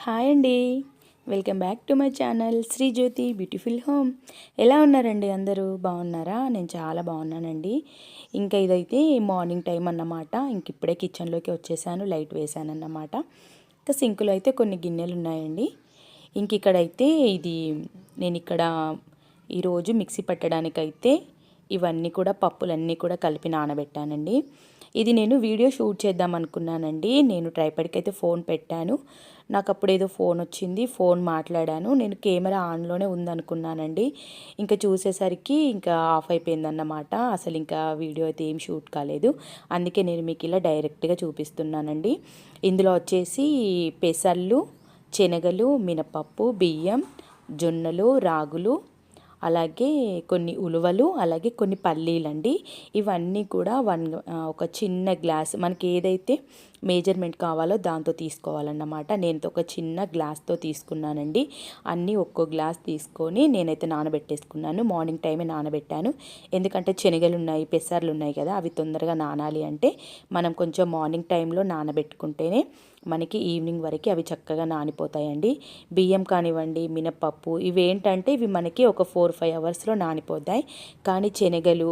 Hi అండి, welcome back to my channel Sri Jyothi beautiful home. ఎలా ఉన్నారండి? అందరూ బాగున్నారా? నేను చాలా బాగున్నానండి. ఇంకా ఇదైతే మార్నింగ్ టైం అన్నమాట. ఇంక ఇప్పుడే కిచెన్లోకి వచ్చేసాను, లైట్ వేసాను అన్నమాట. ఇంకా సింకులో అయితే కొన్ని గిన్నెలు ఉన్నాయండి. ఇంక ఇక్కడైతే నేను ఇక్కడ ఈరోజు మిక్సీ పట్టడానికైతే ఇవన్నీ కూడా పప్పులన్నీ కూడా కలిపి నానబెట్టానండి. ఇది నేను వీడియో షూట్ చేద్దాం అనుకున్నానండి. నేను ట్రైపాడ్కి అయితే ఫోన్ పెట్టాను. నాకు అప్పుడు ఏదో ఫోన్ వచ్చింది, ఫోన్ మాట్లాడాను. నేను కెమెరా ఆన్లోనే ఉందనుకున్నానండి. ఇంకా చూసేసరికి ఇంకా ఆఫ్ అయిపోయిందన్నమాట. అసలు ఇంకా వీడియో అయితే ఏం షూట్ కాలేదు. అందుకే నేను మీకు ఇలా డైరెక్ట్గా చూపిస్తున్నానండి. ఇందులో వచ్చేసి పెసళ్ళు, శనగలు, మినపప్పు, బియ్యం, జొన్నలు, రాగులు, అలాగే కొన్ని ఉలువలు, అలాగే కొన్ని పల్లీలండి. ఇవన్నీ కూడా ఒక చిన్న గ్లాస్ మనకి ఏదైతే మేజర్మెంట్ కావాలో దాంతో తీసుకోవాలన్నమాట. నేను ఒక చిన్న గ్లాస్తో తీసుకున్నానండి. అన్నీ ఒక్కో గ్లాస్ తీసుకొని నేనైతే నానబెట్టేసుకున్నాను. మార్నింగ్ టైమే నానబెట్టాను. ఎందుకంటే శనగలు ఉన్నాయి, పెసర్లు ఉన్నాయి కదా, అవి తొందరగా నానాలి అంటే మనం కొంచెం మార్నింగ్ టైంలో నానబెట్టుకుంటేనే మనకి ఈవినింగ్ వరకు అవి చక్కగా నానిపోతాయండి. బియ్యం కానివ్వండి, మినపప్పు, ఇవేంటంటే ఇవి మనకి ఒక 4-5 అవర్స్లో నానిపోతాయి. కానీ శనగలు,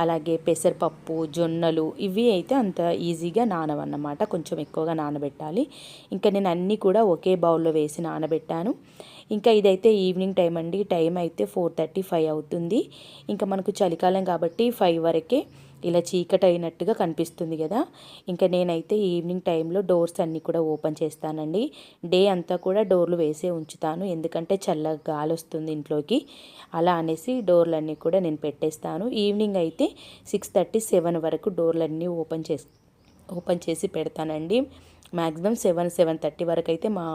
అలాగే పెసరపప్పు, జొన్నలు, ఇవి అయితే అంత ఈజీగా నానవన్నమాట. కొంచెం ఎక్కువగా నానబెట్టాలి. ఇంకా నేను అన్నీ కూడా ఒకే బౌల్లో వేసి నానబెట్టాను. ఇంకా ఇదైతే ఈవినింగ్ టైం అండి. టైం అయితే 4:35 అవుతుంది. ఇంకా మనకు చలికాలం కాబట్టి 5 వరకే ఇలా చీకటి అయినట్టుగా కనిపిస్తుంది కదా. ఇంకా నేనైతే ఈవినింగ్ టైంలో డోర్స్ అన్నీ కూడా ఓపెన్ చేస్తానండి. డే అంతా కూడా డోర్లు వేసే ఉంచుతాను, ఎందుకంటే చల్లగా గాలి వస్తుంది ఇంట్లోకి. అలా అనేసి డోర్లన్నీ కూడా నేను పెట్టేస్తాను. ఈవినింగ్ అయితే 6:30-7 వరకు డోర్లన్నీ ఓపెన్ చేసి పెడతానండి. మ్యాక్సిమం 7-7:30 వరకు అయితే మా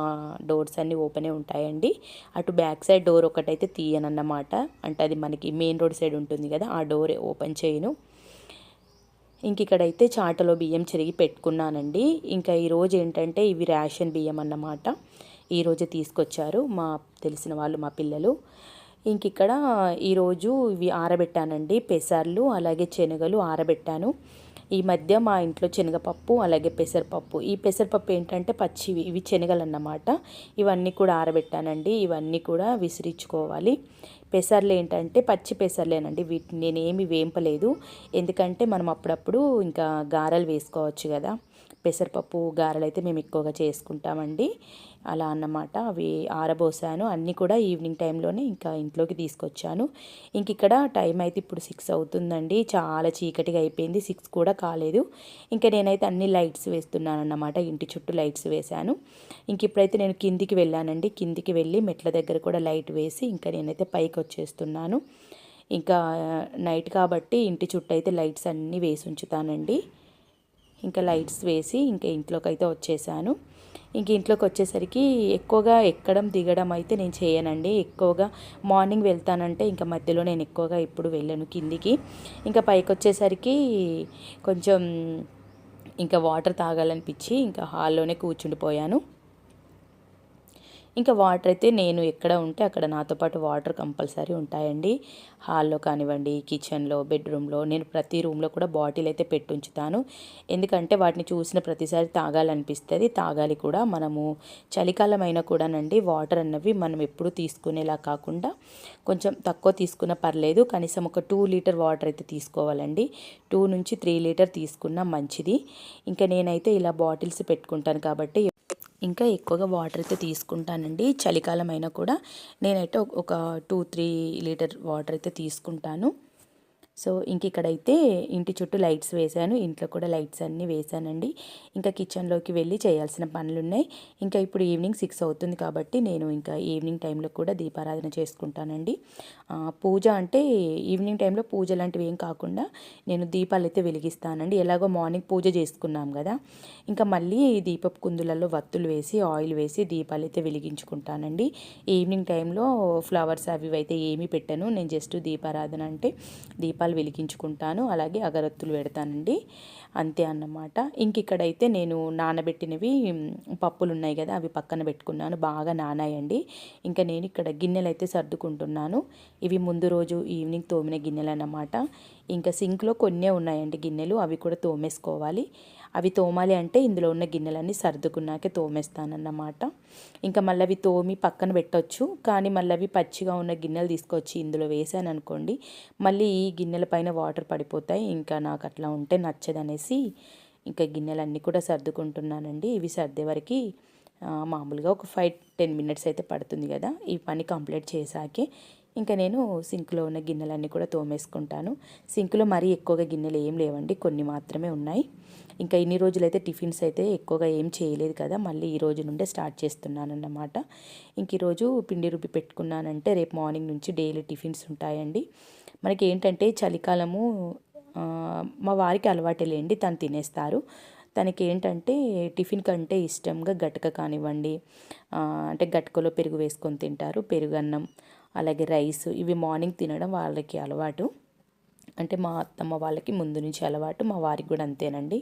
డోర్స్ అన్నీ ఓపెనే ఉంటాయండి. అటు బ్యాక్ సైడ్ డోర్ ఒకటైతే తీయనన్నమాట. అంటే అది మనకి మెయిన్ రోడ్ సైడ్ ఉంటుంది కదా, ఆ డోర్ ఓపెన్ చేయను. ఇంక ఇక్కడైతే చాటలో బియ్యం చెరిగి పెట్టుకున్నానండి. ఇంకా ఈరోజు ఏంటంటే ఇవి రేషన్ బియ్యం అన్నమాట. ఈరోజే తీసుకొచ్చారు తెలిసిన వాళ్ళు, మా పిల్లలు. ఇంక ఇక్కడ ఈరోజు ఇవి ఆరబెట్టానండి. పెసర్లు అలాగే శనగలు ఆరబెట్టాను. ఈ మధ్య మా ఇంట్లో శనగపప్పు అలాగే పెసరపప్పు, ఈ పెసరపప్పు ఏంటంటే పచ్చివి, ఇవి శనగలు అన్నమాట. ఇవన్నీ కూడా ఆరబెట్టానండి. ఇవన్నీ కూడా విసిరించుకోవాలి. పెసర్లు ఏంటంటే పచ్చి పెసర్లేనండి. వీటిని నేనేమి వేంపలేదు, ఎందుకంటే మనం అప్పుడప్పుడు ఇంకా గారెలు వేసుకోవచ్చు కదా. పెసరపప్పు గారెలు అయితే మేము ఎక్కువగా చేసుకుంటామండి. అలా అన్నమాట. అవి ఆరబోసాను. అన్నీ కూడా ఈవినింగ్ టైంలోనే ఇంకా ఇంట్లోకి తీసుకొచ్చాను. ఇంక ఇక్కడ టైం అయితే ఇప్పుడు 6 అవుతుందండి. చాలా చీకటిగా అయిపోయింది, 6 కూడా కాలేదు. ఇంకా నేనైతే అన్ని లైట్స్ వేస్తున్నాను అన్నమాట. ఇంటి చుట్టూ లైట్స్ వేశాను. ఇంక ఇప్పుడైతే నేను కిందికి వెళ్ళానండి. కిందికి వెళ్ళి మెట్ల దగ్గర కూడా లైట్ వేసి ఇంకా నేనైతే పైకి వచ్చేస్తున్నాను. ఇంకా నైట్ కాబట్టి ఇంటి చుట్టూ అయితే లైట్స్ అన్నీ వేసి ఉంచుతానండి. ఇంకా లైట్స్ వేసి ఇంకా ఇంట్లోకి అయితే వచ్చేసాను. ఇంక ఇంట్లోకి వచ్చేసరికి ఎక్కువగా ఎక్కడం దిగడం అయితే నేను చేయనండి. ఎక్కువగా మార్నింగ్ వెళ్తానంటే ఇంకా మధ్యలో నేను ఎక్కువగా ఇప్పుడు వెళ్ళను కిందికి. ఇంకా పైకి వచ్చేసరికి కొంచెం ఇంకా వాటర్ తాగాలనిపించి ఇంకా హాల్లోనే కూర్చుండిపోయాను. ఇంకా వాటర్ అయితే నేను ఎక్కడ ఉంటే అక్కడ నాతో పాటు వాటర్ కంపల్సరీ ఉంటాయండి. హాల్లో కానివ్వండి, కిచెన్లో, బెడ్రూమ్లో, నేను ప్రతి రూమ్లో కూడా బాటిల్ అయితే పెట్టి ఉంచుతాను. ఎందుకంటే వాటిని చూసిన ప్రతిసారి తాగాలనిపిస్తుంది, తాగాలి కూడా. మనము చలికాలం అయినా కూడానండి వాటర్ అన్నవి మనం ఎప్పుడు తీసుకునేలా కాకుండా కొంచెం తక్కువ తీసుకున్నా పర్లేదు, కనీసం ఒక 2 లీటర్ వాటర్ అయితే తీసుకోవాలండి. 2-3 లీటర్ తీసుకున్నా మంచిది. ఇంకా నేనైతే ఇలా బాటిల్స్ పెట్టుకుంటాను కాబట్టి ఇంకా ఎక్కువగా వాటర్ అయితే తీసుకుంటానండి. చలికాలం అయినా కూడా నేనైతే ఒక 2-3 లీటర్ వాటర్ అయితే తీసుకుంటాను. సో ఇంక ఇక్కడైతే ఇంటి చుట్టూ లైట్స్ వేశాను. ఇంట్లో కూడా లైట్స్ అన్నీ వేశానండి. ఇంకా కిచెన్లోకి వెళ్ళి చేయాల్సిన పనులు ఉన్నాయి. ఇంకా ఇప్పుడు ఈవినింగ్ 6 అవుతుంది కాబట్టి నేను ఇంకా ఈవినింగ్ టైంలో కూడా దీపారాధన చేసుకుంటానండి. పూజ అంటే ఈవినింగ్ టైంలో పూజ లాంటివి ఏం కాకుండా నేను దీపాలు అయితే వెలిగిస్తానండి. ఎలాగో మార్నింగ్ పూజ చేసుకున్నాం కదా, ఇంకా మళ్ళీ దీపపు కుందులలో వత్తులు వేసి ఆయిల్ వేసి దీపాలు అయితే వెలిగించుకుంటానండి. ఈవినింగ్ టైంలో ఫ్లవర్స్ అవి అయితే ఏమీ పెట్టను. నేను జస్ట్ దీపారాధన అంటే దీపాలు వెలిగించుకుంటాను, అలాగే అగరత్తులు పెడతానండి, అంతే అన్నమాట. ఇంక ఇక్కడైతే నేను నానబెట్టినవి పప్పులు ఉన్నాయి కదా, అవి పక్కన పెట్టుకున్నాను. బాగా నానాయండి. ఇంకా నేను ఇక్కడ గిన్నెలు అయితే సర్దుకుంటున్నాను. ఇవి ముందు రోజు ఈవినింగ్ తోమిన గిన్నెలు అన్నమాట. ఇంకా సింక్లో కొన్నే ఉన్నాయండి గిన్నెలు, అవి కూడా తోమేసుకోవాలి. అవి తోమాలి అంటే ఇందులో ఉన్న గిన్నెలన్నీ సర్దుకున్నాకే తోమేస్తానన్నమాట. ఇంకా మళ్ళీ అవి తోమి పక్కన పెట్టొచ్చు, కానీ మళ్ళీ అవి పచ్చిగా ఉన్న గిన్నెలు తీసుకొచ్చి ఇందులో వేసాను అనుకోండి, మళ్ళీ ఈ గిన్నెల పైన వాటర్ పడిపోతాయి. ఇంకా నాకు అట్లా ఉంటే నచ్చదనేసి ఇంకా గిన్నెలన్నీ కూడా సర్దుకుంటున్నానండి. ఇవి సర్దే వరకు మామూలుగా ఒక 5-10 మినిట్స్ అయితే పడుతుంది కదా. ఈ పని కంప్లీట్ చేశాకే ఇంకా నేను సింక్లో ఉన్న గిన్నెలన్నీ కూడా తోమేసుకుంటాను. సింక్లో మరీ ఎక్కువగా గిన్నెలు ఏం లేవండి, కొన్ని మాత్రమే ఉన్నాయి. ఇంకా ఇన్ని రోజులైతే టిఫిన్స్ అయితే ఎక్కువగా ఏం చేయలేదు కదా, మళ్ళీ ఈ రోజు నుండే స్టార్ట్ చేస్తున్నానన్నమాట. ఇంక ఈరోజు పిండి రుబ్బి పెట్టుకున్నానంటే రేపు మార్నింగ్ నుంచి డైలీ టిఫిన్స్ ఉంటాయండి. మనకి ఏంటంటే చలికాలము మా వారికి అలవాటే లేండి, తను తినేస్తారు. తనకి ఏంటంటే టిఫిన్ కంటే ఇష్టంగా గటక కానివ్వండి, అంటే గటకలో పెరుగు వేసుకొని తింటారు, పెరుగన్నం, అలాగే రైస్, ఇవి మార్నింగ్ తినడం వాళ్ళకి అలవాటు. అంటే మా అత్తమ్మ వాళ్ళకి ముందు నుంచి అలవాటు, మా వారికి కూడా అంతేనండి.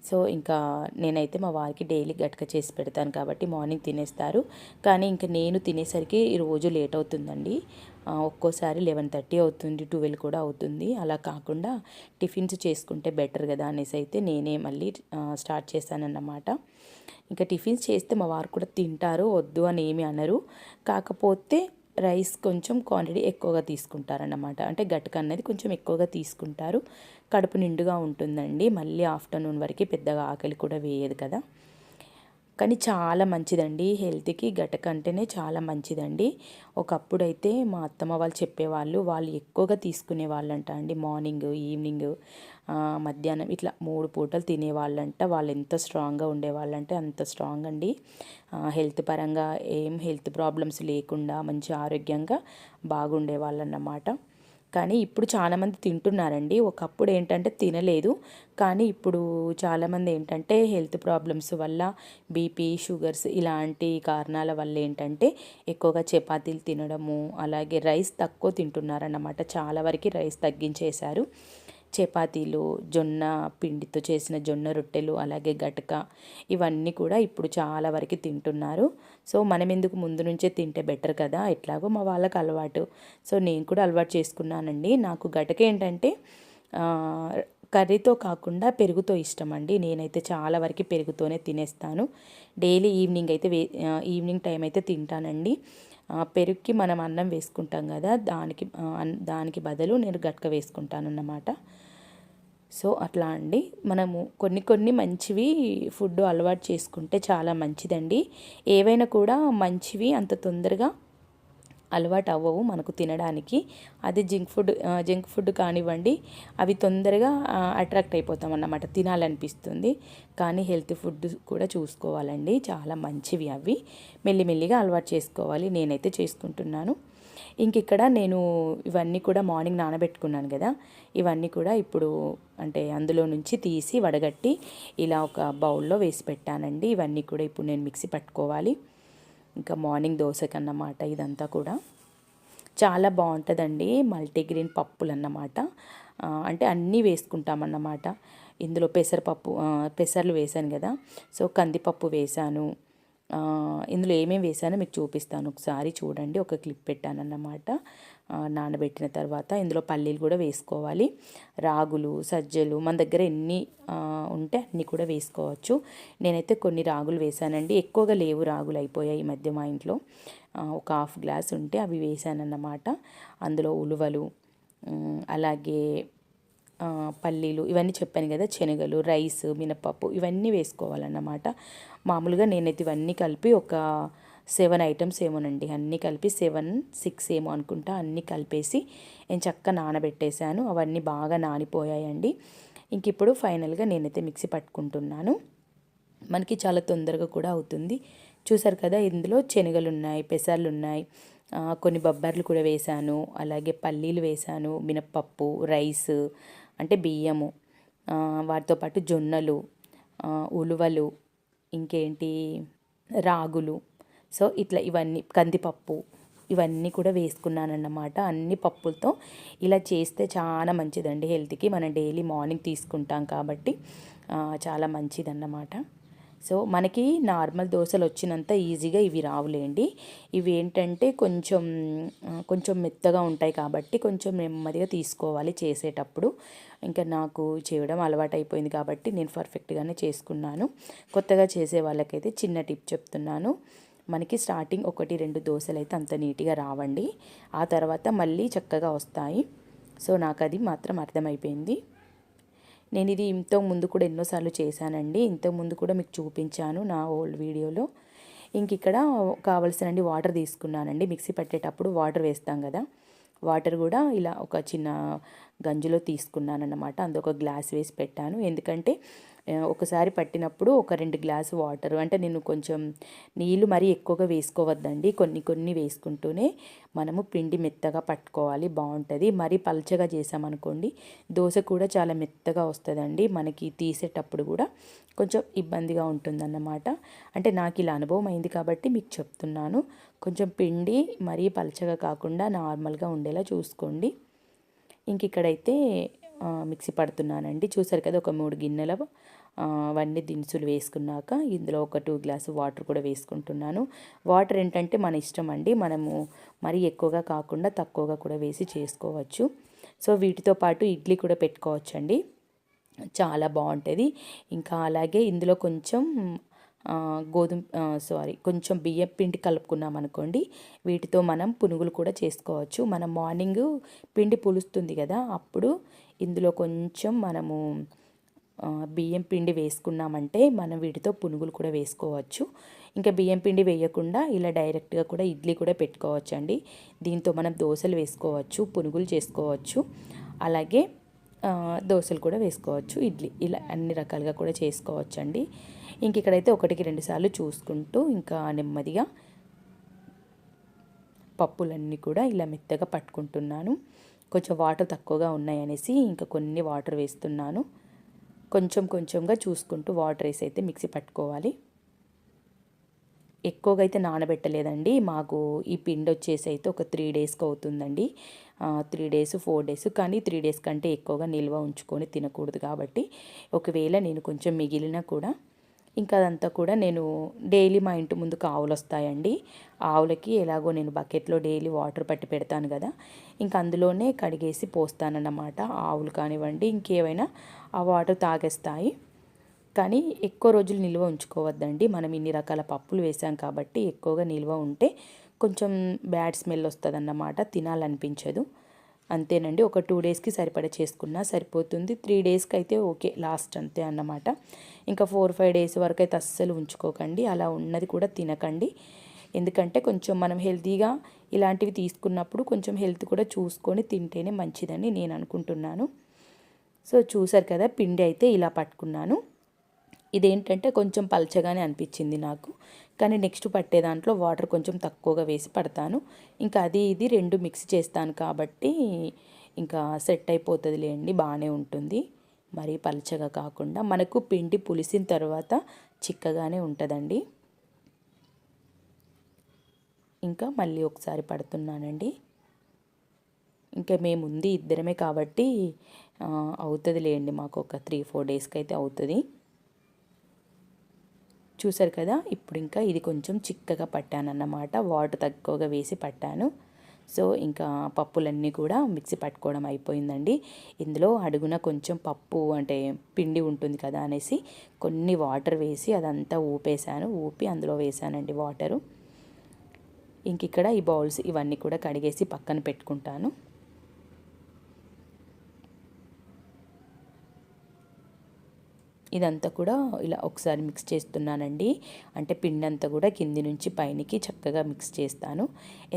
సో ఇంకా నేనైతే మా వారికి డైలీ గటక చేసి పెడతాను కాబట్టి మార్నింగ్ తినేస్తారు. కానీ ఇంకా నేను తినేసరికి ఈరోజు లేట్ అవుతుందండి. ఒక్కోసారి 11:30 అవుతుంది, 12 కూడా అవుతుంది. అలా కాకుండా టిఫిన్స్ చేసుకుంటే బెటర్ కదా అనేసి అయితే నేనే మళ్ళీ స్టార్ట్ చేశానన్నమాట. ఇంకా టిఫిన్స్ చేస్తే మా వారు కూడా తింటారు, వద్దు అని ఏమి అనరు. కాకపోతే రైస్ కొంచెం క్వాంటిటీ ఎక్కువగా తీసుకుంటారన్నమాట. అంటే గట్క అనేది కొంచెం ఎక్కువగా తీసుకుంటారు, కడుపు నిండుగా ఉంటుందండి. మళ్ళీ ఆఫ్టర్నూన్ వరకు పెద్దగా ఆకలి కూడా వేయదు కదా. కానీ చాలా మంచిదండి హెల్త్కి, గటక అంటేనే చాలా మంచిదండి. ఒకప్పుడైతే మా అత్తమ్మ వాళ్ళు చెప్పేవాళ్ళు, వాళ్ళు ఎక్కువగా తీసుకునే వాళ్ళంట అండి. మార్నింగ్, ఈవినింగ్, మధ్యాహ్నం ఇట్లా 3 పూటలు తినేవాళ్ళంట. వాళ్ళు ఎంత స్ట్రాంగ్గా ఉండేవాళ్ళంటే అంత స్ట్రాంగ్ అండి. హెల్త్ పరంగా ఏం హెల్త్ ప్రాబ్లమ్స్ లేకుండా మంచి ఆరోగ్యంగా బాగుండేవాళ్ళన్నమాట. కానీ ఇప్పుడు చాలామంది తింటున్నారండి. ఒకప్పుడు ఏంటంటే తినలేదు, కానీ ఇప్పుడు చాలామంది ఏంటంటే హెల్త్ ప్రాబ్లమ్స్ వల్ల, బీపీ, షుగర్స్ ఇలాంటి కారణాల వల్ల ఏంటంటే ఎక్కువగా చపాతీలు తినడము, అలాగే రైస్ తక్కువ తింటున్నారన్నమాట. చాలా వరకు రైస్ తగ్గించేశారు. చపాతీలు, జొన్న పిండితో చేసిన జొన్న రొట్టెలు, అలాగే గటక, ఇవన్నీ కూడా ఇప్పుడు చాలా వరకు తింటున్నారు. సో మనం ఎందుకు ముందు నుంచే తింటే బెటర్ కదా, ఎట్లాగో మా వాళ్ళకి అలవాటు, సో నేను కూడా అలవాటు చేసుకున్నానండి. నాకు గటక ఏంటంటే కర్రీతో కాకుండా పెరుగుతో ఇష్టం అండి. నేనైతే చాలా వరకు పెరుగుతోనే తినేస్తాను. డైలీ ఈవినింగ్ అయితే ఈవినింగ్ టైం అయితే తింటానండి. పెరుగుకి మనం అన్నం వేసుకుంటాం కదా, దానికి బదులు నేను గట్క వేసుకుంటాను అన్నమాట. సో అట్లా అండి, మనము కొన్ని కొన్ని మంచివి ఫుడ్ అలవాటు చేసుకుంటే చాలా మంచిదండి. ఏవైనా కూడా మంచివి అంత తొందరగా అలవాటు అవ్వవు మనకు తినడానికి. అది జంక్ ఫుడ్ కానివ్వండి, అవి తొందరగా అట్రాక్ట్ అయిపోతాం అన్నమాట, తినాలనిపిస్తుంది. కానీ హెల్త్ ఫుడ్ కూడా చూసుకోవాలండి, చాలా మంచివి అవి. మెల్లిమెల్లిగా అలవాటు చేసుకోవాలి, నేనైతే చేసుకుంటున్నాను. ఇంక ఇక్కడ నేను ఇవన్నీ కూడా మార్నింగ్ నానబెట్టుకున్నాను కదా, ఇవన్నీ కూడా ఇప్పుడు అంటే అందులో నుంచి తీసి వడగట్టి ఇలా ఒక బౌల్లో వేసి పెట్టానండి. ఇవన్నీ కూడా ఇప్పుడు నేను మిక్సీ పట్టుకోవాలి. ఇంకా మార్నింగ్ దోశకన్నమాట ఇదంతా కూడా. చాలా బాగుంటుందండి మల్టీగ్రెయిన్ పప్పులు అన్నమాట. అంటే అన్నీ వేసుకుంటామన్నమాట ఇందులో. పెసర్లు వేసాను కదా, సో కందిపప్పు వేసాను. ఇందులో ఏమేమి వేసానో మీకు చూపిస్తాను, ఒకసారి చూడండి. ఒక క్లిప్ పెట్టానన్నమాట. నానబెట్టిన తర్వాత ఇందులో పల్లీలు కూడా వేసుకోవాలి, రాగులు, సజ్జలు, మన దగ్గర ఎన్ని ఉంటే అన్నీ కూడా వేసుకోవచ్చు. నేనైతే కొన్ని రాగులు వేసానండి, ఎక్కువగా లేవు, రాగులు అయిపోయాయి ఈ మధ్య మా ఇంట్లో. ఒక 1/2 గ్లాస్ ఉంటే అవి వేసానన్నమాట. అందులో ఉలువలు, అలాగే పల్లీలు, ఇవన్నీ చెప్పాను కదా, శనగలు, రైస్, మినపప్పు, ఇవన్నీ వేసుకోవాలన్నమాట. మామూలుగా నేనైతే ఇవన్నీ కలిపి ఒక 7 ఐటమ్స్ ఏమోనండి, అన్నీ కలిపి 7-6 ఏమో అనుకుంటా, అన్నీ కలిపేసి నేను చక్కగా నానబెట్టేశాను. అవన్నీ బాగా నానిపోయాయండి. ఇంక ఇప్పుడు ఫైనల్గా నేనైతే మిక్సీ పట్టుకుంటున్నాను. మనకి చాలా తొందరగా కూడా అవుతుంది. చూసారు కదా, ఇందులో శనగలు ఉన్నాయి, పెసర్లు ఉన్నాయి, కొన్ని బొబ్బర్లు కూడా వేసాను, అలాగే పల్లీలు వేసాను, మినప్పప్పు, రైస్ అంటే బియ్యము, వాటితో పాటు జొన్నలు, ఉలువలు, ఇంకేంటి రాగులు, సో ఇట్లా ఇవన్నీ, కందిపప్పు, ఇవన్నీ కూడా వేసుకున్నానన్నమాట. అన్ని పప్పులతో ఇలా చేస్తే చాలా మంచిదండి హెల్త్కి. మనం డైలీ మార్నింగ్ తీసుకుంటాం కాబట్టి చాలా మంచిదన్నమాట. సో మనకి నార్మల్ దోశలు వచ్చినంత ఈజీగా ఇవి రావులేండి. ఇవి ఏంటంటే కొంచెం మెత్తగా ఉంటాయి కాబట్టి కొంచెం నెమ్మదిగా తీసుకోవాలి చేసేటప్పుడు. ఇంకా నాకు చేయడం అలవాటు అయిపోయింది కాబట్టి నేను పర్ఫెక్ట్గానే చేసుకున్నాను. కొత్తగా చేసే వాళ్ళకైతే చిన్న టిప్ చెప్తున్నాను. మనకి స్టార్టింగ్ 1, 2 దోశలు అయితే అంత నీట్గా రావండి. ఆ తర్వాత మళ్ళీ చక్కగా వస్తాయి. సో నాకు అది మాత్రం అర్థమైపోయింది. నేను ఇది ఇంతకు ముందు కూడా ఎన్నోసార్లు చేశానండి. ఇంతకు ముందు కూడా మీకు చూపించాను నా ఓల్డ్ వీడియోలో. ఇంక ఇక్కడ కావలసినండి వాటర్ తీసుకున్నానండి. మిక్సీ పట్టేటప్పుడు వాటర్ వేస్తాం కదా, వాటర్ కూడా ఇలా ఒక చిన్న గంజులో తీసుకున్నానన్నమాట. అందులో ఒక గ్లాస్ వేసి పెట్టాను. ఎందుకంటే ఒకసారి పట్టినప్పుడు ఒక 2 గ్లాసు వాటర్, అంటే నేను కొంచెం నీళ్ళు మరీ ఎక్కువగా వేసుకోవద్దండి. కొన్ని కొన్ని వేసుకుంటూనే మనము పిండి మెత్తగా పట్టుకోవాలి, బాగుంటుంది. మరీ పల్చగా చేసామనుకోండి దోశ కూడా చాలా మెత్తగా వస్తుందండి. మనకి తీసేటప్పుడు కూడా కొంచెం ఇబ్బందిగా ఉంటుందన్నమాట. అంటే నాకు ఇలా అనుభవం అయింది కాబట్టి మీకు చెప్తున్నాను. కొంచెం పిండి మరీ పల్చగా కాకుండా నార్మల్గా ఉండేలా చూసుకోండి. ఇంక ఇక్కడైతే మిక్సీ పడుతున్నానండి. చూసారు కదా, ఒక 3 గిన్నెల అవన్నీ దినుసులు వేసుకున్నాక ఇందులో ఒక 2 గ్లాసు వాటర్ కూడా వేసుకుంటున్నాను. వాటర్ ఏంటంటే మన ఇష్టం అండి, మనము మరీ ఎక్కువగా కాకుండా తక్కువగా కూడా వేసి చేసుకోవచ్చు. సో వీటితో పాటు ఇడ్లీ కూడా పెట్టుకోవచ్చండి, చాలా బాగుంటుంది. ఇంకా అలాగే ఇందులో కొంచెం కొంచెం బియ్యం పిండి కలుపుకున్నాం అనుకోండి, వీటితో మనం పునుగులు కూడా చేసుకోవచ్చు. మనం మార్నింగ్ పిండి పులుస్తుంది కదా, అప్పుడు ఇందులో కొంచెం మనము బియ్యం పిండి వేసుకున్నామంటే మనం వీటితో పునుగులు కూడా వేసుకోవచ్చు. ఇంకా బియ్యం పిండి వేయకుండా ఇలా డైరెక్ట్గా కూడా ఇడ్లీ కూడా పెట్టుకోవచ్చు అండి. దీంతో మనం దోశలు వేసుకోవచ్చు, పునుగులు చేసుకోవచ్చు, అలాగే దోశలు కూడా వేసుకోవచ్చు, ఇడ్లీ, ఇలా అన్ని రకాలుగా కూడా చేసుకోవచ్చు అండి. ఇంక ఇక్కడైతే 1కి 2 సార్లు చూసుకుంటూ ఇంకా నెమ్మదిగా పప్పులన్నీ కూడా ఇలా మెత్తగా పట్టుకుంటున్నాను. కొంచెం వాటర్ తక్కువగా ఉన్నాయనేసి ఇంకా కొన్ని వాటర్ వేస్తున్నాను. కొంచెంగా చూసుకుంటూ వాటర్ వేసి అయితే మిక్సీ పట్టుకోవాలి. ఎక్కువగా అయితే నానబెట్టలేదండి. మాకు ఈ పిండి వచ్చేసి అయితే ఒక 3 డేస్కి అవుతుందండి. 3 డేస్ 4 డేస్, కానీ 3 డేస్ కంటే ఎక్కువగా నిల్వ ఉంచుకొని తినకూడదు కాబట్టి ఒకవేళ నేను కొంచెం మిగిలిన కూడా ఇంకా అదంతా కూడా నేను డైలీ మా ఇంటి ముందుకు ఆవులు వస్తాయండి. ఆవులకి ఎలాగో నేను బకెట్లో డైలీ వాటర్ పట్టి పెడతాను కదా, ఇంకా అందులోనే కడిగేసి పోస్తానన్నమాట. ఆవులు కానివ్వండి ఇంకేమైనా ఆ వాటర్ తాగేస్తాయి. కానీ ఎక్కువ రోజులు నిల్వ ఉంచుకోవద్దండి. మనం ఇన్ని రకాల పప్పులు వేసాం కాబట్టి ఎక్కువగా నిల్వ ఉంటే కొంచెం బ్యాడ్ స్మెల్ వస్తుందన్నమాట, తినాలనిపించదు. అంతేనండి, ఒక 2 డేస్కి సరిపడా చేసుకున్నా సరిపోతుంది. 3 డేస్కి అయితే ఓకే, లాస్ట్ అంతే అన్నమాట. ఇంకా 4-5 డేస్ వరకు అయితే అస్సలు ఉంచుకోకండి, అలా ఉన్నది కూడా తినకండి. ఎందుకంటే కొంచెం మనం హెల్తీగా ఇలాంటివి తీసుకున్నప్పుడు కొంచెం హెల్త్ కూడా చూసుకొని తింటేనే మంచిదని నేను అనుకుంటున్నాను. సో చూసారు కదా, పిండి అయితే ఇలా పట్టుకున్నాను. ఇదేంటంటే కొంచెం పల్చగానే అనిపించింది నాకు, కానీ నెక్స్ట్ పట్టే దాంట్లో వాటర్ కొంచెం తక్కువగా వేసి పడతాను. ఇంకా అది ఇది 2 మిక్స్ చేస్తాను కాబట్టి ఇంకా సెట్ అయిపోతుందిలేండి, బాగానే ఉంటుంది. మరీ పల్చగా కాకుండా మనకు పిండి పులిసిన తర్వాత చిక్కగానే ఉంటుందండి. ఇంకా మళ్ళీ ఒకసారి పడుతున్నానండి. ఇంకా మేము ఉంది ఇద్దరమే కాబట్టి అవుతుందిలేండి, మాకు ఒక 3-4 డేస్కి అయితే అవుతుంది. చూసారు కదా, ఇప్పుడు ఇంకా ఇది కొంచెం చిక్కగా పట్టానన్నమాట, వాటర్ తక్కువగా వేసి పట్టాను. సో ఇంకా పప్పులన్నీ కూడా మిక్సీ పట్టుకోవడం అయిపోయిందండి. ఇందులో అడుగున కొంచెం పప్పు అంటే పిండి ఉంటుంది కదా అనేసి కొన్ని వాటర్ వేసి అదంతా ఊపి అందులో వేసానండి వాటరు. ఇంక ఇక్కడ ఈ బౌల్స్ ఇవన్నీ కూడా కడిగేసి పక్కన పెట్టుకుంటాను. ఇదంతా కూడా ఇలా ఒకసారి మిక్స్ చేస్తున్నానండి. అంటే పిండి అంతా కూడా కింది నుంచి పైనకి చక్కగా మిక్స్ చేస్తాను.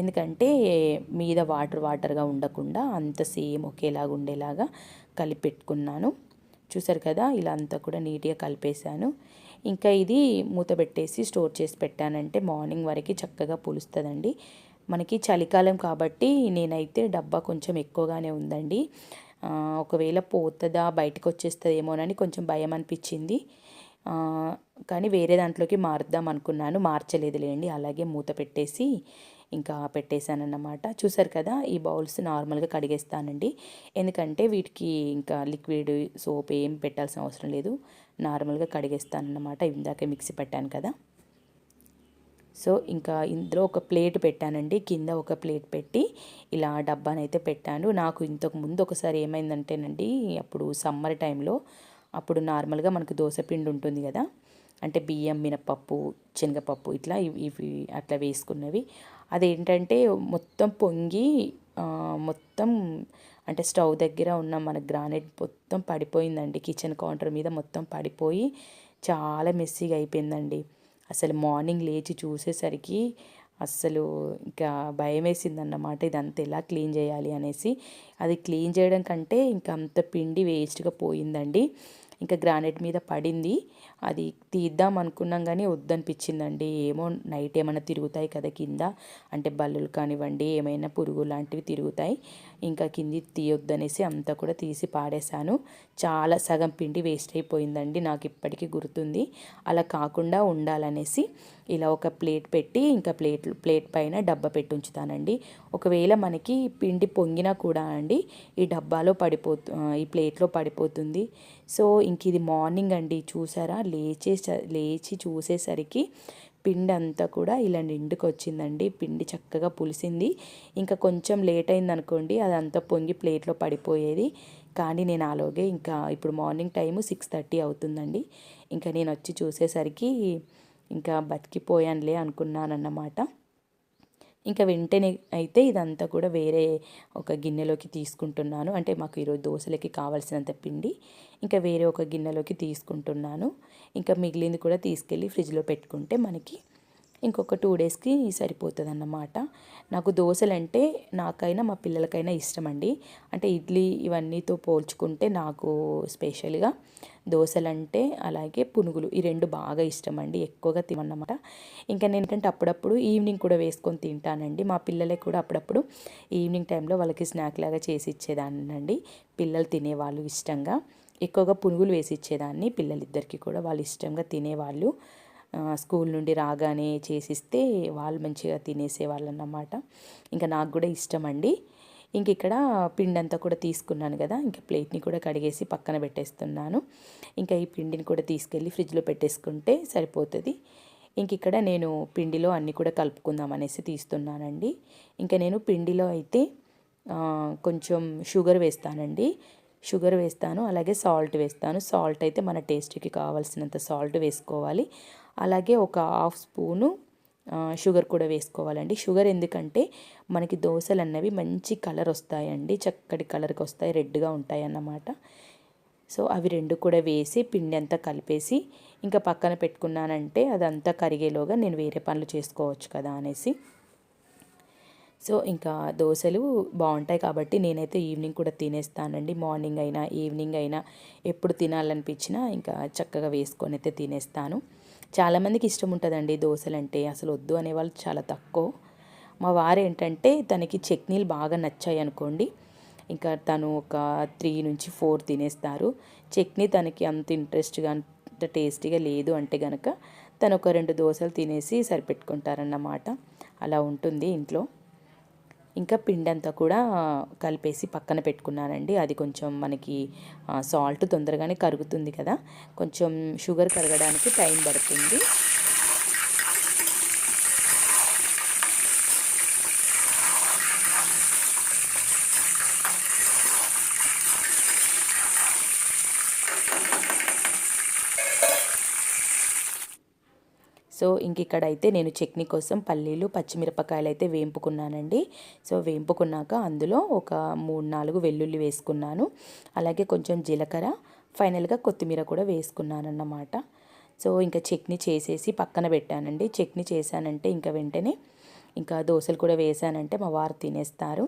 ఎందుకంటే మీద వాటర్గా ఉండకుండా అంత సేమ్ ఒకేలాగా ఉండేలాగా కలిపెట్టుకున్నాను. చూసారు కదా, ఇలా అంతా కూడా నీట్గా కలిపేశాను. ఇంకా ఇది మూత పెట్టేసి స్టోర్ చేసి పెట్టానంటే మార్నింగ్ వరకు చక్కగా పులుస్తుందండి. మనకి చలికాలం కాబట్టి నేనైతే డబ్బా కొంచెం ఎక్కువగానే ఉందండి. ఒకవేళ పోతుందా బయటకు వచ్చేస్తుందేమోనని కొంచెం భయం అనిపించింది. కానీ వేరే దాంట్లోకి మారుద్దాం అనుకున్నాను, మార్చలేదులేండి, అలాగే మూత పెట్టేసి ఇంకా పెట్టేశానన్నమాట. చూసారు కదా, ఈ బౌల్స్ నార్మల్గా కడిగేస్తానండి. ఎందుకంటే వీటికి ఇంకా లిక్విడ్ సోప్ ఏం పెట్టాల్సిన అవసరం లేదు, నార్మల్గా కడిగేస్తానన్నమాట. ఇందాకే మిక్సీ పెట్టాను కదా. సో ఇంకా ఇందులో ఒక ప్లేట్ పెట్టానండి, కింద ఒక ప్లేట్ పెట్టి ఇలా డబ్బానైతే పెట్టాను. నాకు ఇంతకు ముందు ఒకసారి ఏమైందంటేనండి, అప్పుడు సమ్మర్ టైంలో అప్పుడు నార్మల్గా మనకు దోసపిండి ఉంటుంది కదా, అంటే బియ్యం, మినపప్పు, శనగపప్పు ఇట్లా ఇవి అట్లా వేసుకున్నవి. అదేంటంటే మొత్తం పొంగి మొత్తం అంటే స్టవ్ దగ్గర ఉన్న మన గ్రానైట్ మొత్తం పడిపోయిందండి. కిచెన్ కౌంటర్ మీద మొత్తం పడిపోయి చాలా మెస్సీగా అయిపోయిందండి. అసలు మార్నింగ్ లేచి చూసేసరికి అస్సలు ఇంకా భయం వేసిందన్నమాట. ఇదంతా ఎలా క్లీన్ చేయాలి అనేసి. అది క్లీన్ చేయడం కంటే ఇంకా అంత పిండి వేస్ట్గా పోయిందండి. ఇంకా గ్రానైట్ మీద పడింది, అది తీద్దాం అనుకున్నాం కానీ వద్దనిపించిందండి. ఏమో నైట్ ఏమైనా తిరుగుతాయి కదా కింద, అంటే బల్లులు కానివ్వండి ఏమైనా పురుగు లాంటివి తిరుగుతాయి, ఇంకా కింది తీయొద్దనేసి అంతా కూడా తీసి పాడేశాను. చాలా సగం పిండి వేస్ట్ అయిపోయిందండి, నాకు ఇప్పటికీ గుర్తుంది. అలా కాకుండా ఉండాలనేసి ఇలా ఒక ప్లేట్ పెట్టి ఇంకా ప్లేట్ పైన డబ్బా పెట్టి ఉంచుతానండి. ఒకవేళ మనకి పిండి పొంగినా కూడా అండి ఈ డబ్బాలో ఈ ప్లేట్లో పడిపోతుంది. సో ఇంక ఇది మార్నింగ్ అండి, చూసారా, లేచి చూసేసరికి పిండి అంతా కూడా ఇలా నిండుకు వచ్చిందండి. పిండి చక్కగా పులిసింది. ఇంకా కొంచెం లేట్ అయింది అనుకోండి, అదంతా పొంగి ప్లేట్లో పడిపోయేది. కానీ నేను అలాగే ఇంకా ఇప్పుడు మార్నింగ్ టైము 6:30 అవుతుందండి. ఇంకా నేను వచ్చి చూసేసరికి ఇంకా బతికిపోయానులే అనుకున్నానన్నమాట. ఇంకా వెంటనే అయితే ఇదంతా కూడా వేరే ఒక గిన్నెలోకి తీసుకుంటున్నాను. అంటే మాకు ఈరోజు దోశలకి కావాల్సినంత పిండి ఇంకా వేరే ఒక గిన్నెలోకి తీసుకుంటున్నాను. ఇంకా మిగిలింది కూడా తీసుకెళ్ళి ఫ్రిడ్జ్లో పెట్టుకుంటే మనకి ఇంకొక 2 డేస్కి సరిపోతుంది అన్నమాట. నాకు దోశలంటే నాకైనా మా పిల్లలకైనా ఇష్టమండి. అంటే ఇడ్లీ ఇవన్నీతో పోల్చుకుంటే నాకు స్పెషల్గా దోశలంటే అలాగే పునుగులు ఈ 2 బాగా ఇష్టమండి, ఎక్కువగా తినమన్నమాట. ఇంకా నేను ఏంటంటే అప్పుడప్పుడు ఈవినింగ్ కూడా వేసుకొని తింటానండి. మా పిల్లలే కూడా అప్పుడప్పుడు ఈవినింగ్ టైంలో వాళ్ళకి స్నాక్ లాగా చేసి ఇచ్చేదాన్నండి. పిల్లలు తినేవాళ్ళు ఇష్టంగా. ఎక్కువగా పునుగులు వేసి ఇచ్చేదాన్ని పిల్లలిద్దరికీ కూడా, వాళ్ళు ఇష్టంగా తినేవాళ్ళు. స్కూల్ నుండి రాగానే చేసిస్తే వాళ్ళు మంచిగా తినేసేవాళ్ళు అన్నమాట. ఇంకా నాకు కూడా ఇష్టం అండి. ఇంక ఇక్కడ పిండి అంతా కూడా తీసుకున్నాను కదా, ఇంకా ప్లేట్ని కూడా కడిగేసి పక్కన పెట్టేస్తున్నాను. ఇంకా ఈ పిండిని కూడా తీసుకెళ్ళి ఫ్రిడ్జ్లో పెట్టేసుకుంటే సరిపోతుంది. ఇంక ఇక్కడ నేను పిండిలో అన్నీ కూడా కలుపుకుందాం అనేసి తీస్తున్నానండి. ఇంకా నేను పిండిలో అయితే కొంచెం షుగర్ వేస్తానండి. షుగర్ వేస్తాను, అలాగే సాల్ట్ వేస్తాను. సాల్ట్ అయితే మన టేస్ట్కి కావాల్సినంత సాల్ట్ వేసుకోవాలి. అలాగే ఒక 1/2 స్పూను షుగర్ కూడా వేసుకోవాలండి. షుగర్ ఎందుకంటే మనకి దోశలు అన్నవి మంచి కలర్ వస్తాయండి, చక్కటి కలర్కి వస్తాయి, రెడ్గా ఉంటాయి అన్నమాట. సో అవి 2 కూడా వేసి పిండి అంతా కలిపేసి ఇంకా పక్కన పెట్టుకున్నానంటే అదంతా కరిగేలోగా నేను వేరే పనులు చేసుకోవచ్చు కదా అనేసి. సో ఇంకా దోశలు బాగుంటాయి కాబట్టి నేనైతే ఈవినింగ్ కూడా తినేస్తానండి. మార్నింగ్ అయినా ఈవినింగ్ అయినా ఎప్పుడు తినాలనిపించినా ఇంకా చక్కగా వేసుకొని అయితే తినేస్తాను. చాలామందికి ఇష్టం ఉంటుందండి దోశలంటే, అసలు వద్దు అనేవాళ్ళు చాలా తక్కువ. మా వారు ఏంటంటే తనకి చట్నీలు బాగా నచ్చాయి అనుకోండి, ఇంకా తను ఒక 3 నుంచి 4 తినేస్తారు. చట్నీ తనకి అంత ఇంట్రెస్ట్గా అంత టేస్టీగా లేదు అంటే కనుక తను ఒక 2 దోశలు తినేసి సరిపెట్టుకుంటారన్నమాట. అలా ఉంటుంది ఇంట్లో. ఇంకా పిండి అంతా కూడా కలిపేసి పక్కన పెట్టుకున్నానండి. అది కొంచెం మనకి సాల్ట్ తొందరగానే కరుగుతుంది కదా, కొంచెం షుగర్ కరగడానికి టైం పడుతుంది. సో ఇంక ఇక్కడైతే నేను చట్నీ కోసం పల్లీలు, పచ్చిమిరపకాయలు అయితే వేంపుకున్నానండి. సో వేంపుకున్నాక అందులో ఒక 3-4 వెల్లుల్లి వేసుకున్నాను. అలాగే కొంచెం జీలకర్ర, ఫైనల్గా కొత్తిమీర కూడా వేసుకున్నానన్నమాట. సో ఇంకా చట్నీ చేసేసి పక్కన పెట్టానండి. చట్నీ చేశానంటే ఇంకా వెంటనే ఇంకా దోశలు కూడా వేసానంటే మా వారు తినేస్తారు.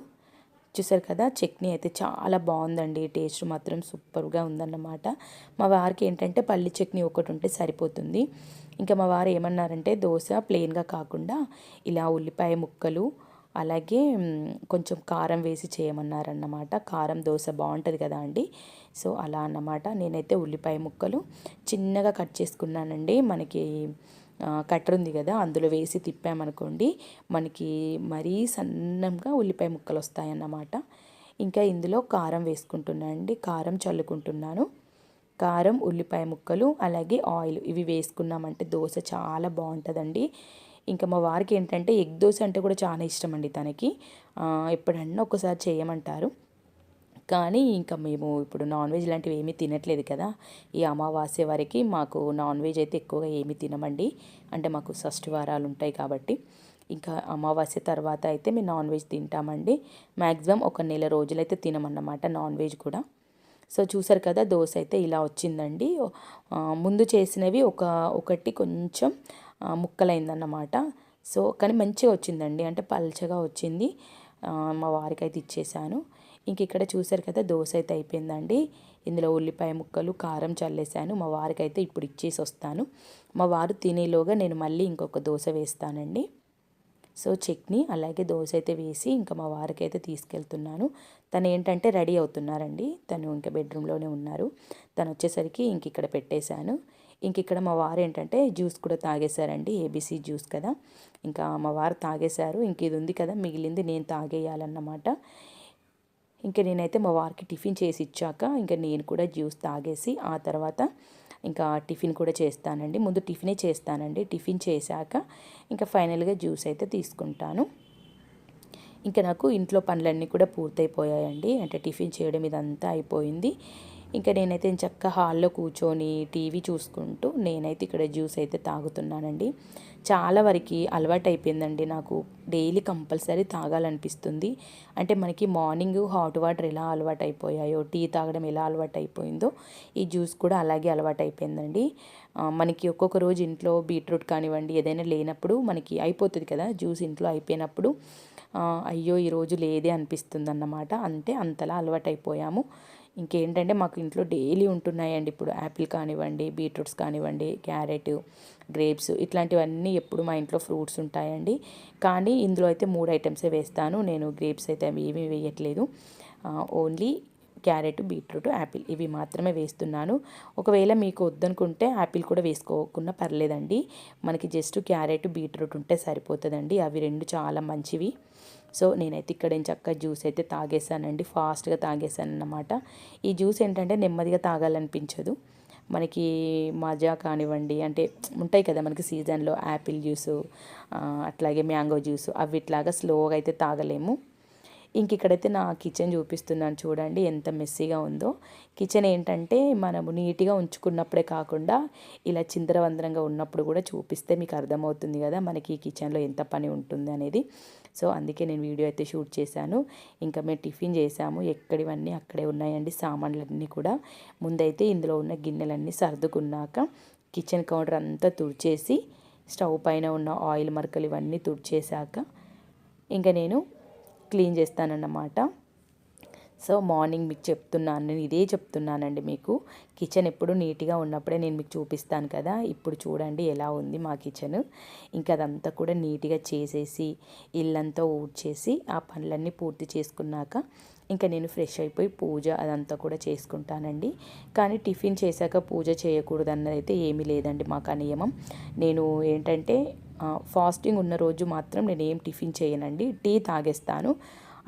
చూసారు కదా, చట్నీ అయితే చాలా బాగుందండి, టేస్ట్ మాత్రం సూపర్గా ఉందన్నమాట. మా వారికి ఏంటంటే పల్లి చట్నీ ఒకటి ఉంటే సరిపోతుంది. ఇంకా మా వారు ఏమన్నారంటే దోశ ప్లెయిన్గా కాకుండా ఇలా ఉల్లిపాయ ముక్కలు అలాగే కొంచెం కారం వేసి చేయమన్నారన్నమాట. కారం దోశ బాగుంటుంది కదా అండి. సో అలా అన్నమాట. నేనైతే ఉల్లిపాయ ముక్కలు చిన్నగా కట్ చేసుకున్నానండి. మనకి కట్టర్ ఉంది కదా, అందులో వేసి తిప్పామనుకోండి మనకి మరీ సన్నంగా ఉల్లిపాయ ముక్కలు వస్తాయన్నమాట. ఇంకా ఇందులో కారం వేసుకుంటున్నాను అండి, కారం చల్లుకుంటున్నాను. కారం, ఉల్లిపాయ ముక్కలు, అలాగే ఆయిల్ ఇవి వేసుకున్నామంటే దోశ చాలా బాగుంటుందండి. ఇంకా మా వారికి ఏంటంటే ఎగ్ దోశ అంటే కూడా చాలా ఇష్టం అండి తనకి. ఎప్పుడన్నా ఒకసారి చేయమంటారు. కానీ ఇంకా మేము ఇప్పుడు నాన్ వెజ్ లాంటివి ఏమీ తినట్లేదు కదా, ఈ అమావాస్య వరకు మాకు నాన్ వెజ్ అయితే ఎక్కువగా ఏమీ తినమండి. అంటే మాకు షష్ఠి వారాలు ఉంటాయి కాబట్టి. ఇంకా అమావాస్య తర్వాత అయితే మేము నాన్ వెజ్ తింటామండి. మ్యాక్సిమం ఒక నెల రోజులైతే తినమన్నమాట నాన్ వెజ్ కూడా. సో చూసారు కదా, దోశ అయితే ఇలా వచ్చిందండి. ముందు చేసినవి ఒకటి కొంచెం ముక్కలైందన్నమాట. సో కానీ మంచిగా వచ్చిందండి, అంటే పల్చగా వచ్చింది. మా వారికి అయితే ఇచ్చేసాను. ఇంక ఇక్కడ చూసారు కదా, దోశ అయితే అయిపోయిందండి. ఇందులో ఉల్లిపాయ ముక్కలు, కారం చల్లేసాను. మా వారికి అయితే ఇప్పుడు ఇచ్చేసి వస్తాను. మా వారు తినేలోగా నేను మళ్ళీ ఇంకొక దోశ వేస్తానండి. సో చట్నీ అలాగే దోశ అయితే వేసి ఇంకా మా వారికి అయితే తీసుకెళ్తున్నాను. తను ఏంటంటే రెడీ అవుతున్నారండి, తను ఇంకా బెడ్రూమ్లోనే ఉన్నారు. తను వచ్చేసరికి ఇంక ఇక్కడ పెట్టేశాను. ఇంక ఇక్కడ మా వారు ఏంటంటే జ్యూస్ కూడా తాగేశారండి, ఏబీసీ జ్యూస్ కదా. ఇంకా మా వారు తాగేశారు. ఇంక ఇది ఉంది కదా మిగిలింది, నేను తాగేయాలన్నమాట. ఇంకా నేనైతే మా వారికి టిఫిన్ చేసి ఇచ్చాక ఇంకా నేను కూడా జ్యూస్ తాగేసి ఆ తర్వాత ఇంకా టిఫిన్ కూడా చేస్తానండి. ముందు టిఫినే చేస్తానండి, టిఫిన్ చేశాక ఇంకా ఫైనల్గా జ్యూస్ అయితే తీసుకుంటాను. ఇంకా నాకు ఇంట్లో పనులన్నీ కూడా పూర్తయిపోయాయండి, అంటే టిఫిన్ చేయడం ఇదంతా అయిపోయింది. ఇంకా నేనైతే చక్కగా హాల్లో కూర్చొని టీవీ చూసుకుంటూ నేనైతే ఇక్కడ జ్యూస్ అయితే తాగుతున్నానండి. చాలా వరకు అలవాటు అయిపోయిందండి నాకు, డైలీ కంపల్సరీ తాగాలనిపిస్తుంది. అంటే మనకి మార్నింగ్ హాట్ వాటర్ ఎలా అలవాటు అయిపోయాయో, టీ తాగడం ఎలా అలవాటు అయిపోయిందో ఈ జ్యూస్ కూడా అలాగే అలవాటు అయిపోయిందండి. మనకి ఒక్కొక్క రోజు ఇంట్లో బీట్రూట్ కానివ్వండి ఏదైనా లేనప్పుడు మనకి అయిపోతుంది కదా జ్యూస్, ఇంట్లో అయిపోయినప్పుడు అయ్యో ఈరోజు లేదే అనిపిస్తుంది అన్నమాట. అంటే అంతలా అలవాటు అయిపోయాము. ఇంకేంటంటే మాకు ఇంట్లో డైలీ ఉంటున్నాయండి ఇప్పుడు యాపిల్ కానివ్వండి, బీట్రూట్స్ కానివ్వండి, క్యారెట్, గ్రేప్స్ ఇట్లాంటివన్నీ ఎప్పుడు మా ఇంట్లో ఫ్రూట్స్ ఉంటాయండి. కానీ ఇందులో అయితే 3 ఐటమ్సే వేస్తాను నేను, గ్రేప్స్ అయితే అవి ఏమీ వేయట్లేదు. ఓన్లీ క్యారెట్, బీట్రూట్, యాపిల్ ఇవి మాత్రమే వేస్తున్నాను. ఒకవేళ మీకు వద్దనుకుంటే యాపిల్ కూడా వేసుకోకుండా పర్లేదండి. మనకి జస్ట్ క్యారెట్, బీట్రూట్ ఉంటే సరిపోతుందండి, అవి రెండు చాలా మంచివి. సో నేనైతే ఇక్కడ చక్కగా జ్యూస్ అయితే తాగేసానండి, ఫాస్ట్గా తాగేసాను అన్నమాట. ఈ జ్యూస్ ఏంటంటే నెమ్మదిగా తాగాలనిపించదు మనకి. మజా కానివ్వండి అంటే ఉంటాయి కదా మనకి సీజన్లో యాపిల్ జ్యూసు, అట్లాగే మ్యాంగో జ్యూసు, అవి ఇట్లాగా స్లోగా అయితే తాగలేము. ఇంక ఇక్కడైతే నా కిచెన్ చూపిస్తున్నాను చూడండి ఎంత మెస్సీగా ఉందో. కిచెన్ ఏంటంటే మనము నీట్గా ఉంచుకున్నప్పుడే కాకుండా ఇలా చిందరవందరంగా ఉన్నప్పుడు కూడా చూపిస్తే మీకు అర్థమవుతుంది కదా మనకి ఈ కిచెన్లో ఎంత పని ఉంటుంది అనేది. సో అందుకే నేను వీడియో అయితే షూట్ చేశాను. ఇంకా మేము టిఫిన్ చేసాము, ఎక్కడివన్నీ అక్కడే ఉన్నాయండి సామాన్లన్నీ కూడా. ముందైతే ఇందులో ఉన్న గిన్నెలన్నీ సర్దుకున్నాక కిచెన్ కౌంటర్ అంతా తుడిచేసి స్టవ్ పైన ఉన్న ఆయిల్ మరకలు ఇవన్నీ తుడిచేశాక ఇంకా నేను క్లీన్ చేస్తానన్నమాట. సో మార్నింగ్ మీకు చెప్తున్నాను, నేను ఇదే చెప్తున్నానండి మీకు, కిచెన్ ఎప్పుడు నీట్గా ఉన్నప్పుడే నేను మీకు చూపిస్తాను కదా. ఇప్పుడు చూడండి ఎలా ఉంది మా కిచెన్. ఇంకా అదంతా కూడా నీట్గా చేసేసి ఇల్లంతా ఊడ్చేసి ఆ పనులన్నీ పూర్తి చేసుకున్నాక ఇంకా నేను ఫ్రెష్ అయిపోయి పూజ అదంతా కూడా చేసుకుంటానండి. కానీ టిఫిన్ చేశాక పూజ చేయకూడదు అన్నది అయితే ఏమీ లేదండి మాకు ఆ నియమం. నేను ఏంటంటే ఫాస్టింగ్ ఉన్న రోజు మాత్రం నేను ఏం టిఫిన్ చేయనండి, టీ తాగేస్తాను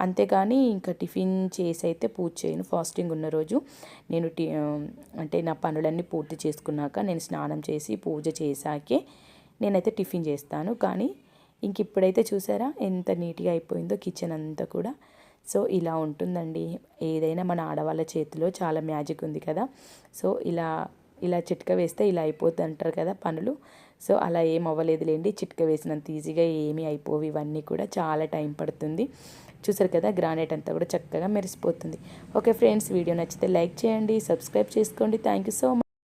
అంతేగాని ఇంకా టిఫిన్ చేసి అయితే పూజ చేయను. ఫాస్టింగ్ ఉన్న రోజు నేను అంటే నా పనులన్నీ పూర్తి చేసుకున్నాక నేను స్నానం చేసి పూజ చేశాకే నేనైతే టిఫిన్ చేస్తాను. కానీ ఇంక ఇప్పుడైతే చూసారా ఎంత నీట్గా అయిపోయిందో కిచెన్ అంతా కూడా. సో ఇలా ఉంటుందండి, ఏదైనా మన ఆడవాళ్ళ చేతిలో చాలా మ్యాజిక్ ఉంది కదా. సో ఇలా చిట్క వేస్తే ఇలా అయిపోతుంది అంటారు కదా పనులు. సో అలా ఏం అవ్వలేదులేండి, చిట్క వేసినంత ఈజీగా ఏమీ అయిపోవు, ఇవన్నీ కూడా చాలా టైం పడుతుంది. చూసారు కదా గ్రానైట్ అంతా కూడా చక్కగా మెరిసిపోతుంది. ఓకే ఫ్రెండ్స్, వీడియో నచ్చితే లైక్ చేయండి, సబ్స్క్రైబ్ చేసుకోండి. Thank you so much.